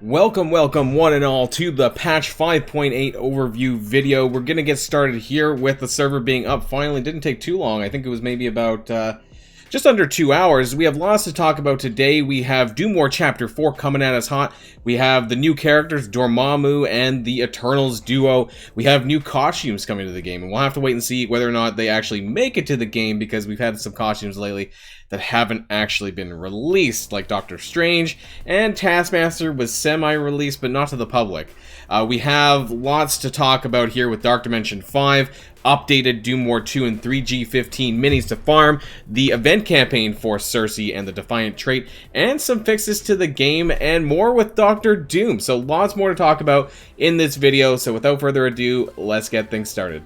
Welcome one and all to the patch 5.8 overview video. We're gonna get started here with the server being up finally. Didn't take too long. I think it was maybe about just under 2 hours. We have lots to talk about today. We have Doom War Chapter 4 coming at us hot. We have the new characters, Dormammu and the Eternals duo. We have new costumes coming to the game, and we'll have to wait and see whether or not they actually make it to the game, because we've had some costumes lately that haven't actually been released, like Doctor Strange, and Taskmaster was semi-released, but not to the public. We have lots to talk about here with Dark Dimension 5, updated Doom War 2 and 3G15 minis to farm, the event campaign for Cersei and the Defiant trait, and some fixes to the game, and more with Dr. Doom. So lots more to talk about in this video, so without further ado, let's get things started.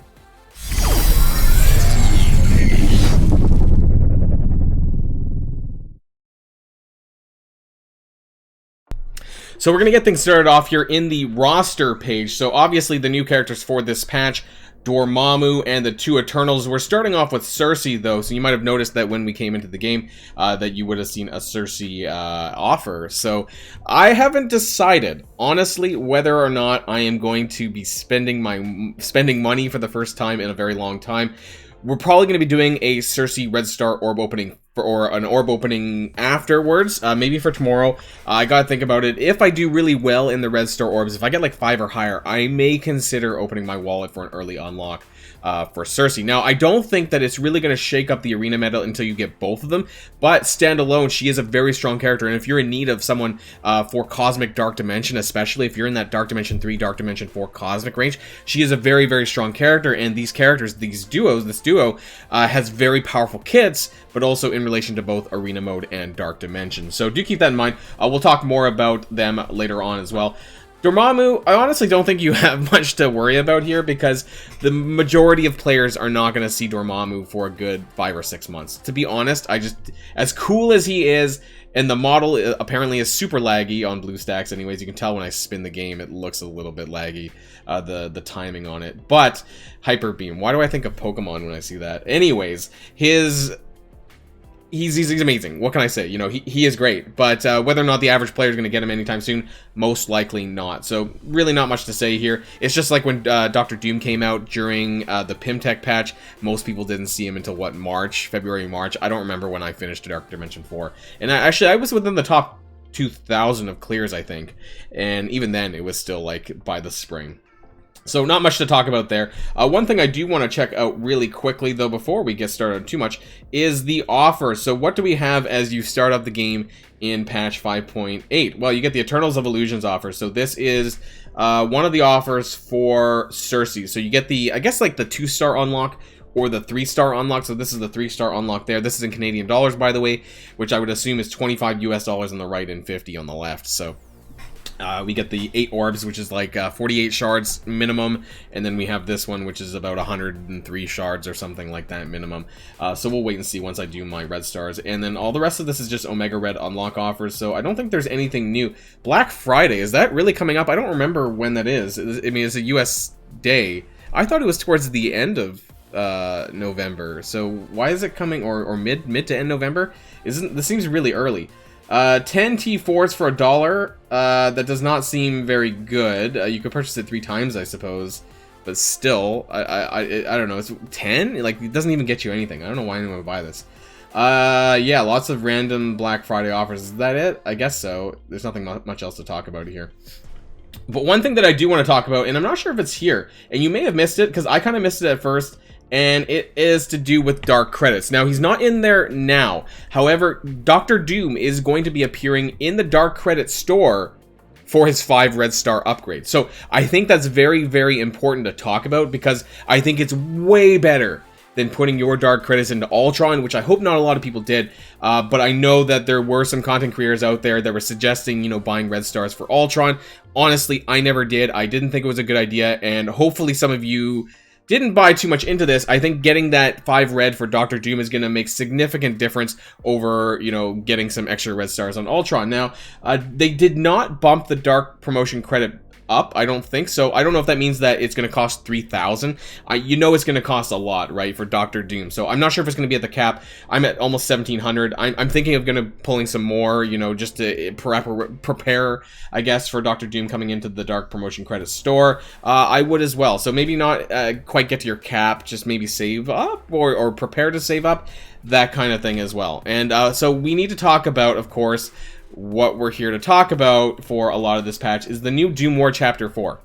So we're going to get things started off here in the roster page. So obviously the new characters for this patch, Dormammu and the two Eternals. We're starting off with Cersei though, so you might have noticed that when we came into the game that you would have seen a Cersei offer. So I haven't decided, honestly, whether or not I am going to be spending money for the first time in a very long time. We're probably going to be doing a Cersei Red Star orb opening, or an orb opening afterwards, maybe for tomorrow. I gotta think about it. If I do really well in the Red Star orbs, if I get like 5 or higher, I may consider opening my wallet for an early unlock for Cersei. Now, I don't think that it's really going to shake up the arena meta until you get both of them, but standalone, she is a very strong character, and if you're in need of someone for Cosmic Dark Dimension, especially if you're in that Dark Dimension 3, Dark Dimension 4 Cosmic range, she is a very, very strong character, and these characters, this duo, has very powerful kits, but also in relation to both Arena Mode and Dark Dimension. So do keep that in mind. We'll talk more about them later on as well. Dormammu, I honestly don't think you have much to worry about here, because the majority of players are not going to see Dormammu for a good 5 or 6 months. To be honest, as cool as he is, and the model apparently is super laggy on BlueStacks anyways, you can tell when I spin the game it looks a little bit laggy, the timing on it. But Hyper Beam, why do I think of Pokemon when I see that? Anyways, He's amazing. What can I say? You know, he is great. But whether or not the average player is going to get him anytime soon, most likely not. So really not much to say here. It's just like when Dr. Doom came out during the Pimtech patch. Most people didn't see him until, what, February, March? I don't remember when I finished Dark Dimension 4. And I was within the top 2,000 of clears, I think. And even then, it was still, like, by the spring. So not much to talk about there. One thing I do want to check out really quickly, though, before we get started too much, is the offers. So what do we have as you start up the game in patch 5.8? Well, you get the Eternals of Illusions offer. So this is one of the offers for Cersei. So you get the, I guess, like the 2-star unlock or the 3-star unlock. So this is the 3-star unlock there. This is in Canadian dollars, by the way, which I would assume is $25 US on the right and 50 on the left. So we get the 8 orbs, which is like 48 shards minimum, and then we have this one, which is about 103 shards or something like that minimum. So we'll wait and see once I do my red stars. And then all the rest of this is just Omega Red unlock offers, so I don't think there's anything new. Black Friday, is that really coming up? I don't remember when that is. I mean, it's a US day. I thought it was towards the end of November, so why is it coming, or mid to end November? This seems really early. 10 T4s for $1. That does not seem very good. You could purchase it 3 times, I suppose, but still, I don't know. It's 10. Like, it doesn't even get you anything. I don't know why anyone would buy this. Yeah, lots of random Black Friday offers. Is that it? I guess so. There's nothing much else to talk about here. But one thing that I do want to talk about, and I'm not sure if it's here, and you may have missed it, because I kind of missed it at first, and it is to do with Dark Credits. Now, he's not in there now. However, Dr. Doom is going to be appearing in the Dark Credit store for his 5 Red Star upgrade. So I think that's very, very important to talk about, because I think it's way better than putting your Dark Credits into Ultron, which I hope not a lot of people did. But I know that there were some content creators out there that were suggesting, you know, buying Red Stars for Ultron. Honestly, I never did. I didn't think it was a good idea, and hopefully some of you didn't buy too much into this. I think getting that 5 red for Dr. Doom is going to make significant difference over, you know, getting some extra red stars on Ultron. Now, they did not bump the Dark Promotion credit up, I don't think. So I don't know if that means that it's going to cost 3,000. You know it's going to cost a lot, right, for Doctor Doom. So I'm not sure if it's going to be at the cap. I'm at almost 1,700. I'm thinking of going to pulling some more, you know, just to prepare, I guess, for Doctor Doom coming into the Dark Promotion Credit store. I would as well. So maybe not quite get to your cap, just maybe save up or prepare to save up, that kind of thing as well. And so we need to talk about, of course, what we're here to talk about for a lot of this patch is the new Doom War Chapter 4.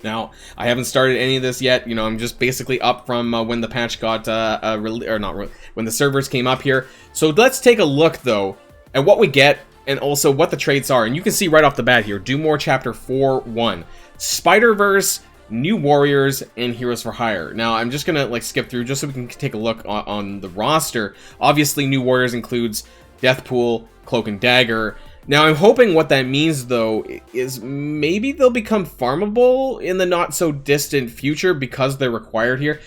Now, I haven't started any of this yet. You know, I'm just basically up from when the patch got, when the servers came up here. So let's take a look, though, at what we get and also what the traits are. And you can see right off the bat here, Doom War Chapter 4.1. Spider-Verse, New Warriors, and Heroes for Hire. Now, I'm just going to, like, skip through just so we can take a look on the roster. Obviously, New Warriors includes Deathpool, Cloak and Dagger. Now, I'm hoping what that means, though, is maybe they'll become farmable in the not-so-distant future because they're required here.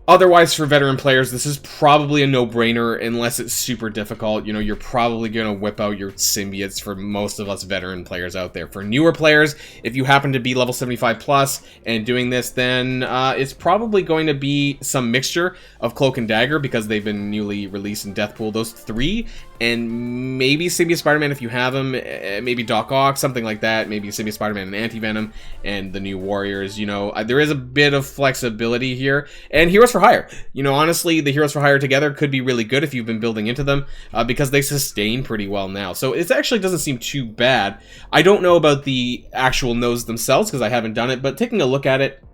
Otherwise, for veteran players, this is probably a no-brainer unless it's super difficult. You know, you're probably going to whip out your symbiotes for most of us veteran players out there. For newer players, if you happen to be level 75 plus and doing this, then it's probably going to be some mixture of Cloak and Dagger because they've been newly released in Deathpool. Those three, and maybe Symbiote Spider-Man if you have him, maybe Doc Ock, something like that. Maybe Symbiote Spider-Man and Anti-Venom, and the New Warriors. You know, there is a bit of flexibility here. And Heroes for Hire. You know, honestly, the Heroes for Hire together could be really good if you've been building into them because they sustain pretty well now. So it actually doesn't seem too bad. I don't know about the actual nodes themselves because I haven't done it, but taking a look at it,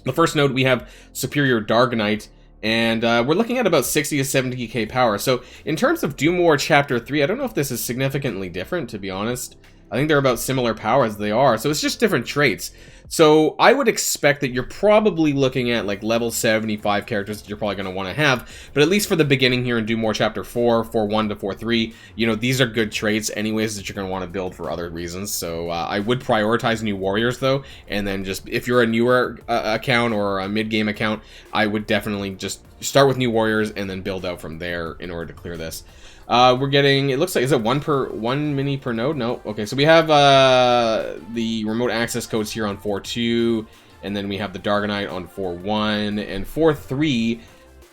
the first node we have Superior Dargonite, and we're looking at about 60 to 70k power. So in terms of Doom War Chapter 3, I don't know if this is significantly different, to be honest. I think they're about similar power as they are, so it's just different traits. So I would expect that you're probably looking at like level 75 characters that you're probably going to want to have, but at least for the beginning here in Doom War Chapter 4, 4.1 to 4.3, you know, these are good traits anyways that you're going to want to build for other reasons. So I would prioritize New Warriors though, and then just if you're a newer account or a mid-game account, I would definitely just start with New Warriors and then build out from there in order to clear this. We're getting, it looks like, is it one mini per node? No. Okay, so we have the remote access codes here on 4.2, and then we have the Dargonite on 4.1, and 4.3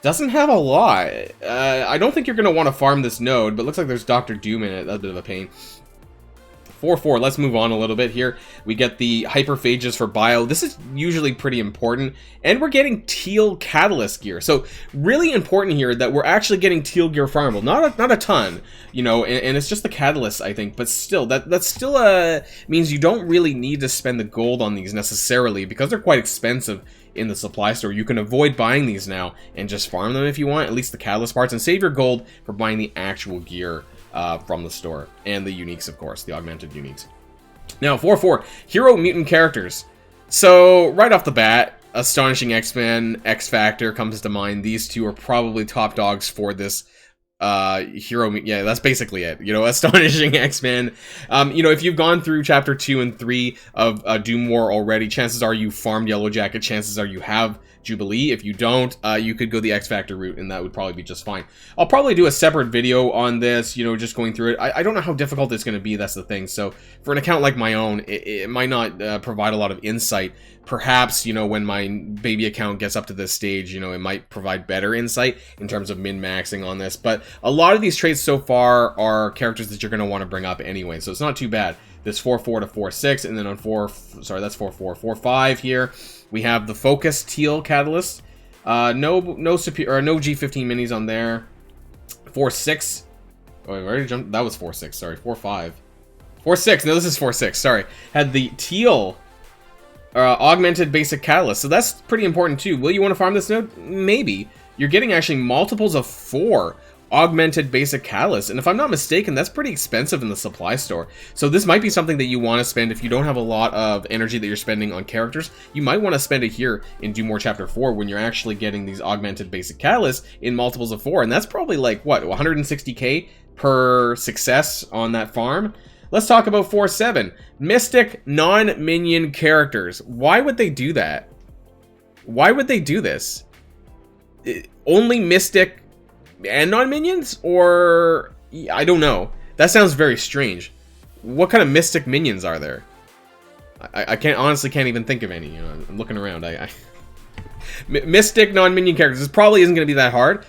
doesn't have a lot. I don't think you're going to want to farm this node, but it looks like there's Dr. Doom in it. That's a bit of a pain. 4.4, let's move on a little bit here. We get the hyperphages for bio. This is usually pretty important. And we're getting Teal Catalyst gear. So really important here that we're actually getting Teal Gear farmable. Not a ton, you know, and it's just the catalyst, I think. But still, that still means you don't really need to spend the gold on these necessarily because they're quite expensive in the supply store. You can avoid buying these now and just farm them if you want, at least the catalyst parts, and save your gold for buying the actual gear from the store, and the uniques, of course, the augmented uniques. Now, 4.4, hero mutant characters. So, right off the bat, Astonishing X-Men, X-Factor comes to mind. These two are probably top dogs for this hero. Yeah, that's basically it. You know, Astonishing X-Men. You know, if you've gone through Chapter 2 and 3 of Doom War already, chances are you farmed Yellow Jacket. Chances are you have Jubilee. If you don't, you could go the X-Factor route, and that would probably be just fine. I'll probably do a separate video on this, you know, just going through it. I don't know how difficult it's going to be, that's the thing. So, for an account like my own, it might not provide a lot of insight. Perhaps, you know, when my baby account gets up to this stage, you know, it might provide better insight in terms of min-maxing on this. But a lot of these traits so far are characters that you're going to want to bring up anyway, so it's not too bad. This 4.4 to 4.6, and then on 4.5 here, we have the Focus Teal Catalyst. No G15 minis on there. 4.6. Oh, I already jumped. That was 4.6. Sorry, 4.5. 4.6. No, this is 4.6. Sorry. Had the Teal augmented basic catalyst. So that's pretty important too. Will you want to farm this node? Maybe. You're getting actually multiples of 4 augmented basic catalyst, and if I'm not mistaken, that's pretty expensive in the supply store. So this might be something that you want to spend if you don't have a lot of energy that you're spending on characters. You might want to spend it here in Doom War Chapter 4 when you're actually getting these augmented basic catalysts in multiples of 4, and that's probably like what, 160k per success on that farm. Let's talk about 4.7. Mystic non-minion characters. Why would they do that? Why would they do this? Only Mystic and non-minions? Or I don't know. That sounds very strange. What kind of Mystic minions are there? I can't honestly can't even think of any. You know, I'm looking around. Mystic non-minion characters. This probably isn't going to be that hard.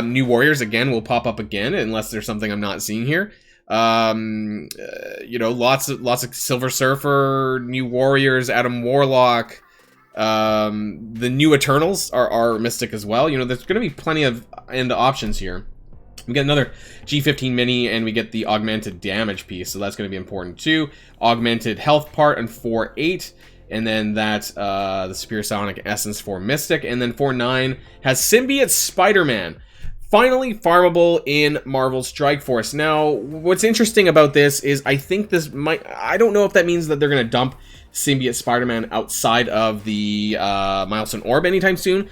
New warriors again will pop up again unless there's something I'm not seeing here. You know, lots of Silver Surfer, new warriors, Adam Warlock. The new Eternals are Mystic as well. You know, there's going to be plenty of end options here. We get another G15 mini, and we get the augmented damage piece, so that's going to be important too. Augmented health part and 4/8, and then that's the Superior Sonic Essence for Mystic, and then 4/9 has Symbiote Spider-Man. Finally farmable in Marvel Strike Force. Now, what's interesting about this is I think this might... I don't know if that means that they're going to dump Symbiote Spider-Man outside of the Milestone Orb anytime soon.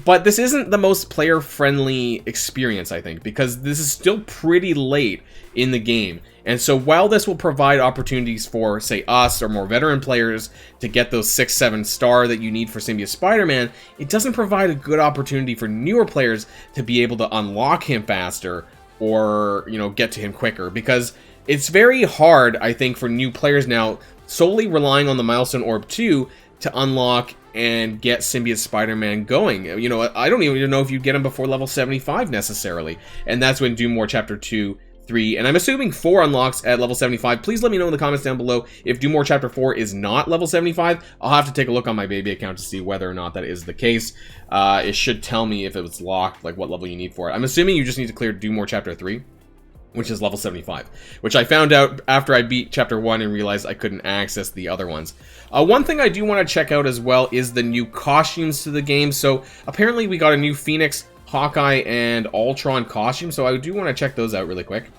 But this isn't the most player-friendly experience, I think, because this is still pretty late in the game. And so while this will provide opportunities for, say, us or more veteran players to get those 6-7 star that you need for Symbiote Spider-Man, it doesn't provide a good opportunity for newer players to be able to unlock him faster or, you know, get to him quicker. Because it's very hard, I think, for new players now, solely relying on the Milestone Orb 2 to unlock and get Symbiote Spider-Man going. You know, I don't even know if you'd get him before level 75 necessarily. And that's when Doom War Chapter 2, 3, and I'm assuming 4 unlocks at level 75. Please let me know in the comments down below if Doom War Chapter 4 is not level 75. I'll have to take a look on my baby account to see whether or not that is the case. It should tell me if it was locked, like what level you need for it. I'm assuming you just need to clear Doom War Chapter 3. Which is level 75, which I found out after I beat Chapter 1 and realized I couldn't access the other ones. One thing I do want to check out as well is the new costumes to the game. So apparently we got a new Phoenix, Hawkeye, and Ultron costume, so I do want to check those out really quick.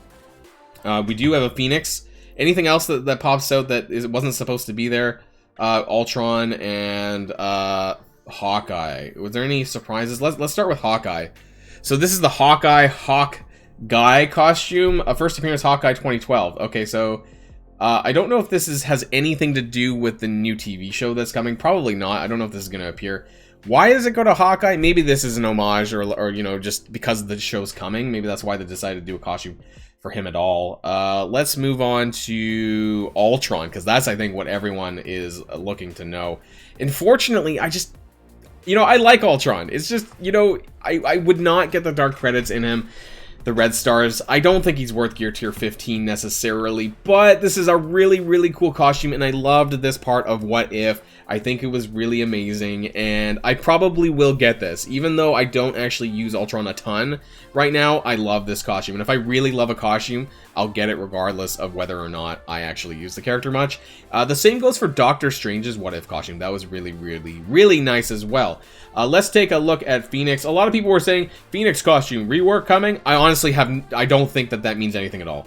We do have a Phoenix. Anything else that pops out that wasn't supposed to be there? Ultron and Hawkeye. Was there any surprises? Let's start with Hawkeye. So this is the Hawkeye Guy costume, first appearance Hawkeye 2012. Okay, so I don't know if this has anything to do with the new TV show that's coming. Probably not. I don't know if this is going to appear. Why does it go to Hawkeye? Maybe this is an homage, or you know, just because the show's coming. Maybe that's why they decided to do a costume for him at all. Let's move on to Ultron, because that's, I think, what everyone is looking to know. Unfortunately, you know, I like Ultron. It's just, you know, I would not get the dark credits in him. The red stars. I don't think he's worth gear tier 15 necessarily, but this is a really, really cool costume, and I loved this part of What If. I think it was really amazing, and I probably will get this. Even though I don't actually use Ultron a ton right now, I love this costume, and if I really love a costume, I'll get it regardless of whether or not I actually use the character much. The same goes for Doctor Strange's What If costume. That was really, really, really nice as well. Let's take a look at Phoenix. A lot of people were saying, Phoenix costume rework coming. I honestly I don't think that means anything at all.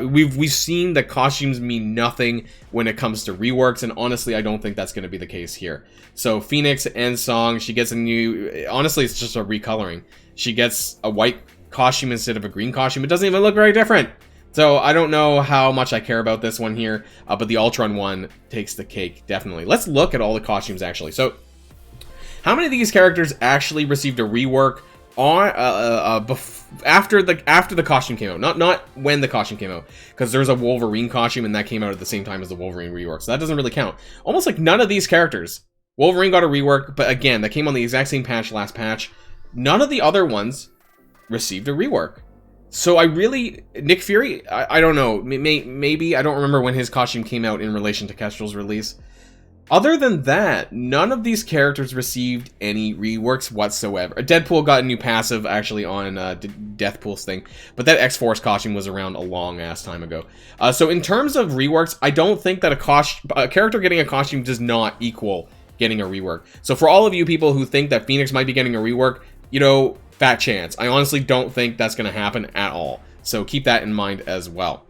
We've seen that costumes mean nothing when it comes to reworks, and honestly, I don't think that's going to be the case here. So Phoenix and Song, she gets a new... Honestly, it's just a recoloring. She gets a white costume instead of a green costume. It doesn't even look very different. So I don't know how much I care about this one here, but the Ultron one takes the cake, definitely. Let's look at all the costumes, actually. So how many of these characters actually received a rework on after the costume came out? Not when the costume came out, because there's a Wolverine costume and that came out at the same time as the Wolverine rework, so that doesn't really count. Almost like none of these characters. Wolverine got a rework, but again, that came on the exact same patch, last patch. None of the other ones received a rework. So I really... Nick Fury, I don't know. Maybe, I don't remember when his costume came out in relation to Kestrel's release. Other than that, none of these characters received any reworks whatsoever. Deadpool got a new passive, actually, on Deathpool's thing, but that X-Force costume was around a long-ass time ago. So in terms of reworks, I don't think that a character getting a costume does not equal getting a rework. So for all of you people who think that Phoenix might be getting a rework, you know, fat chance. I honestly don't think that's going to happen at all. So keep that in mind as well.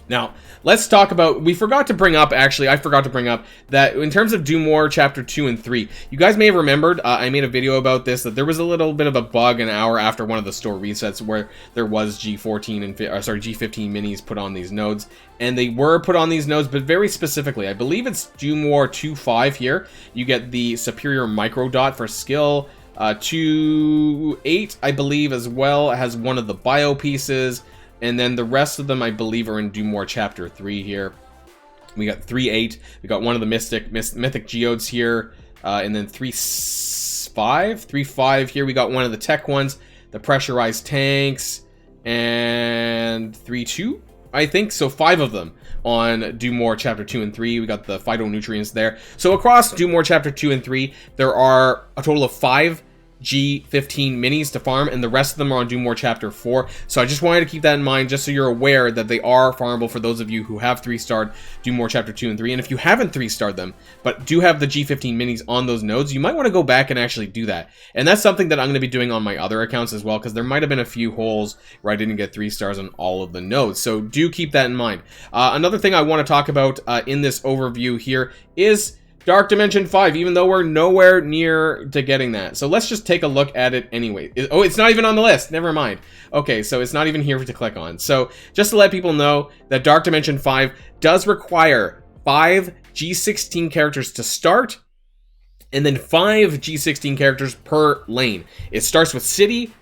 Now, let's talk about... I forgot to bring up that in terms of Doom War Chapter 2 and 3, you guys may have remembered, I made a video about this, that there was a little bit of a bug an hour after one of the store resets where there was G15 minis put on these nodes, and they were put on these nodes, but very specifically. I believe it's Doom War 2.5 here. You get the Superior Micro Dot for skill. 2.8, I believe, as well, has one of the bio pieces. And then the rest of them, I believe, are in Doom War Chapter 3 here. We got 3-8. We got one of the mythic geodes here, and then 3-5 here. We got one of the tech ones, the pressurized tanks, and 3-2, I think. So 5 of them on Do More Chapter 2 and 3. We got the phytonutrients there. So across Do More Chapter 2 and 3, there are a total of 5 G15 minis to farm, and the rest of them are on Do More Chapter 4. So I just wanted to keep that in mind, just so you're aware that they are farmable for those of you who have 3-starred Do More Chapter 2 and 3. And if you haven't 3-starred them, but do have the G15 minis on those nodes, you might want to go back and actually do that. And that's something that I'm going to be doing on my other accounts as well, because there might have been a few holes where I didn't get 3 stars on all of the nodes. So do keep that in mind. Another thing I want to talk about in this overview here is Dark Dimension 5, even though we're nowhere near to getting that. So let's just take a look at it anyway. Oh, it's not even on the list. Never mind. Okay, so it's not even here to click on. So just to let people know that Dark Dimension 5 does require 5 G16 characters to start, and then 5 G16 characters per lane. It starts with City,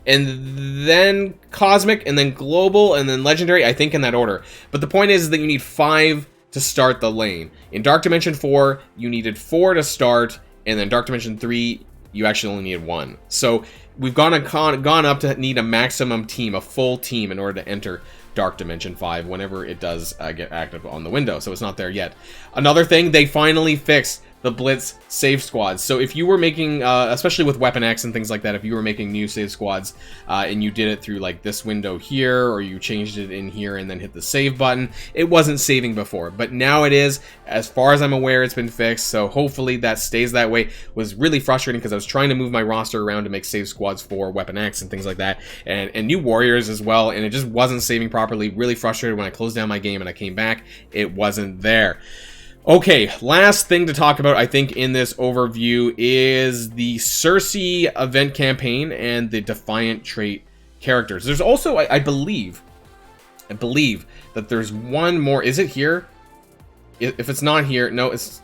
and then Cosmic, and then Global, and then Legendary, I think in that order. But the point is that you need 5 to start the lane. In Dark Dimension 4, you needed 4 to start, and then Dark Dimension 3, you actually only needed 1. So we've gone up to need a maximum team, a full team, in order to enter Dark Dimension 5 whenever it does get active on the window. So it's not there yet. Another thing, they finally fixed the Blitz save squads. So if you were making, especially with Weapon X and things like that, if you were making new save squads and you did it through like this window here, or you changed it in here and then hit the save button, it wasn't saving before. But now it is. As far as I'm aware, it's been fixed. So hopefully that stays that way. It was really frustrating because I was trying to move my roster around to make save squads for Weapon X and things like that, and new warriors as well, and it just wasn't saving properly. Really frustrated when I closed down my game and I came back. It wasn't there. Okay, last thing to talk about, I think, in this overview is the Cersei event campaign and the Defiant trait characters. There's also, I believe that there's one more. Is it here? If it's not here, no, it's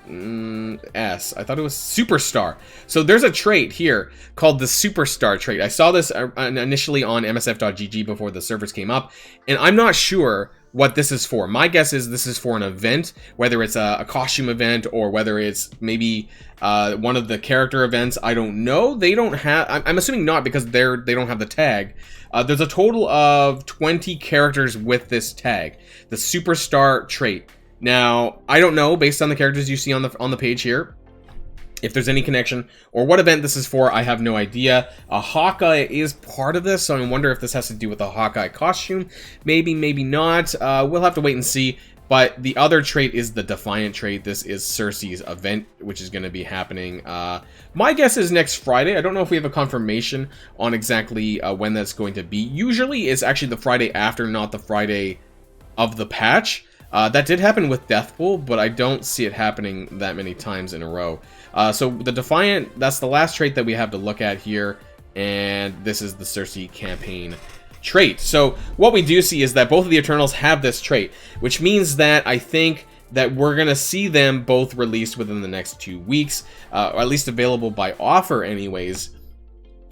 S. I thought it was Superstar. So there's a trait here called the Superstar trait. I saw this initially on msf.gg before the servers came up, and I'm not sure what this is for. My guess is this is for an event, whether it's a costume event or whether it's maybe one of the character events. I don't know. They don't have, I'm assuming not, because they don't have the tag. There's a total of 20 characters with this tag, the Superstar trait. Now, I don't know, based on the characters you see on the page here, if there's any connection or what event this is for. I have no idea. A Hawkeye is part of this, so I wonder if this has to do with a Hawkeye costume. Maybe, maybe not. We'll have to wait and see. But the other trait is the Defiant trait. This is Cersei's event, which is going to be happening. My guess is next Friday. I don't know if we have a confirmation on exactly when that's going to be. Usually it's actually the Friday after, not the Friday of the patch. That did happen with Deathpool, but I don't see it happening that many times in a row. So the Defiant, that's the last trait that we have to look at here, and this is the Cersei campaign trait. So what we do see is that both of the Eternals have this trait, which means that I think that we're going to see them both released within the next 2 weeks, or at least available by offer anyways.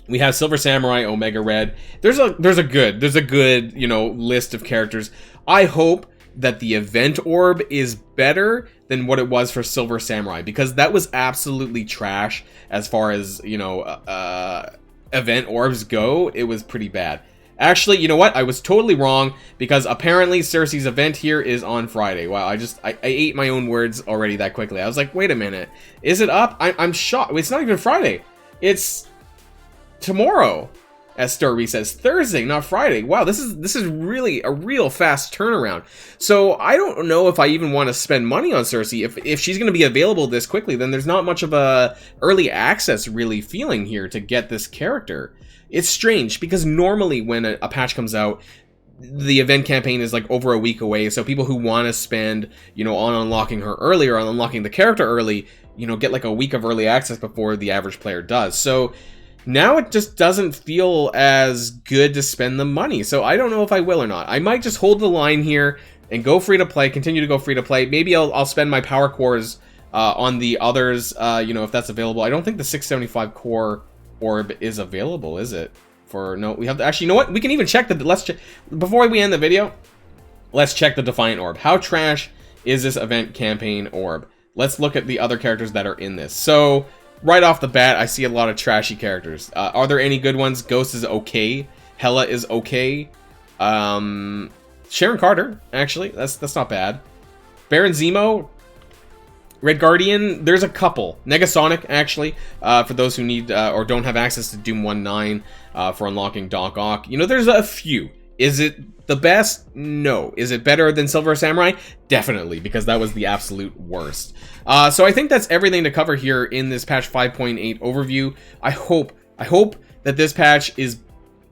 We have Silver Samurai, Omega Red. There's a good, you know, list of characters. I hope that the event orb is better than what it was for Silver Samurai, because that was absolutely trash as far as, you know, event orbs go. It was pretty bad. Actually, you know what? I was totally wrong, because apparently Cersei's event here is on Friday. Wow, I ate my own words already that quickly. I was like, wait a minute. Is it up? I'm shocked. It's not even Friday. It's tomorrow. As Starry says, Thursday, not Friday. Wow, this is really a real fast turnaround. So I don't know if I even want to spend money on Cersei. If she's going to be available this quickly, then there's not much of a early access really feeling here to get this character. It's strange, because normally when a patch comes out, the event campaign is like over a week away. So people who want to spend, you know, on unlocking her early or on unlocking the character early, you know, get like a week of early access before the average player does. So now it just doesn't feel as good to spend the money. So I don't know if I will or not. I might just hold the line here and go free to play, continue to go free to play. Maybe I'll spend my power cores on the others, you know, if that's available. I don't think the 675 core orb is available, is it? No, we have to, actually, you know what? We can even check let's check, before we end the video, let's check the Defiant orb. How trash is this event campaign orb. Let's look at the other characters that are in this. So right off the bat, I see a lot of trashy characters. Are there any good ones? Ghost is okay. Hela is okay. Sharon Carter, actually, that's not bad. Baron Zemo, Red Guardian, there's a couple. Negasonic, actually, for those who need or don't have access to Doom 1.9 for unlocking Doc Ock. You know, there's a few. Is it the best? No. Is it better than Silver Samurai? Definitely, because that was the absolute worst. So I think that's everything to cover here in this patch 5.8 overview. I hope that this patch is...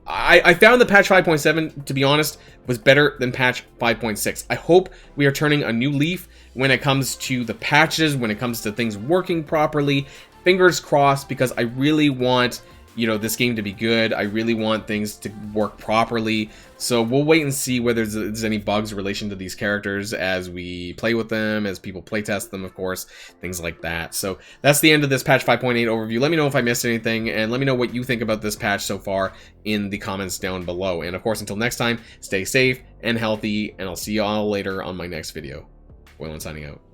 I found the patch 5.7, to be honest, was better than patch 5.6. I hope we are turning a new leaf when it comes to the patches, when it comes to things working properly. Fingers crossed, because I really want, you know, this game to be good. I really want things to work properly. So we'll wait and see whether there's any bugs in relation to these characters as we play with them, as people playtest them, of course, things like that. So that's the end of this patch 5.8 overview. Let me know if I missed anything, and let me know what you think about this patch so far in the comments down below. And of course, until next time, stay safe and healthy, and I'll see you all later on my next video. Boilon signing out.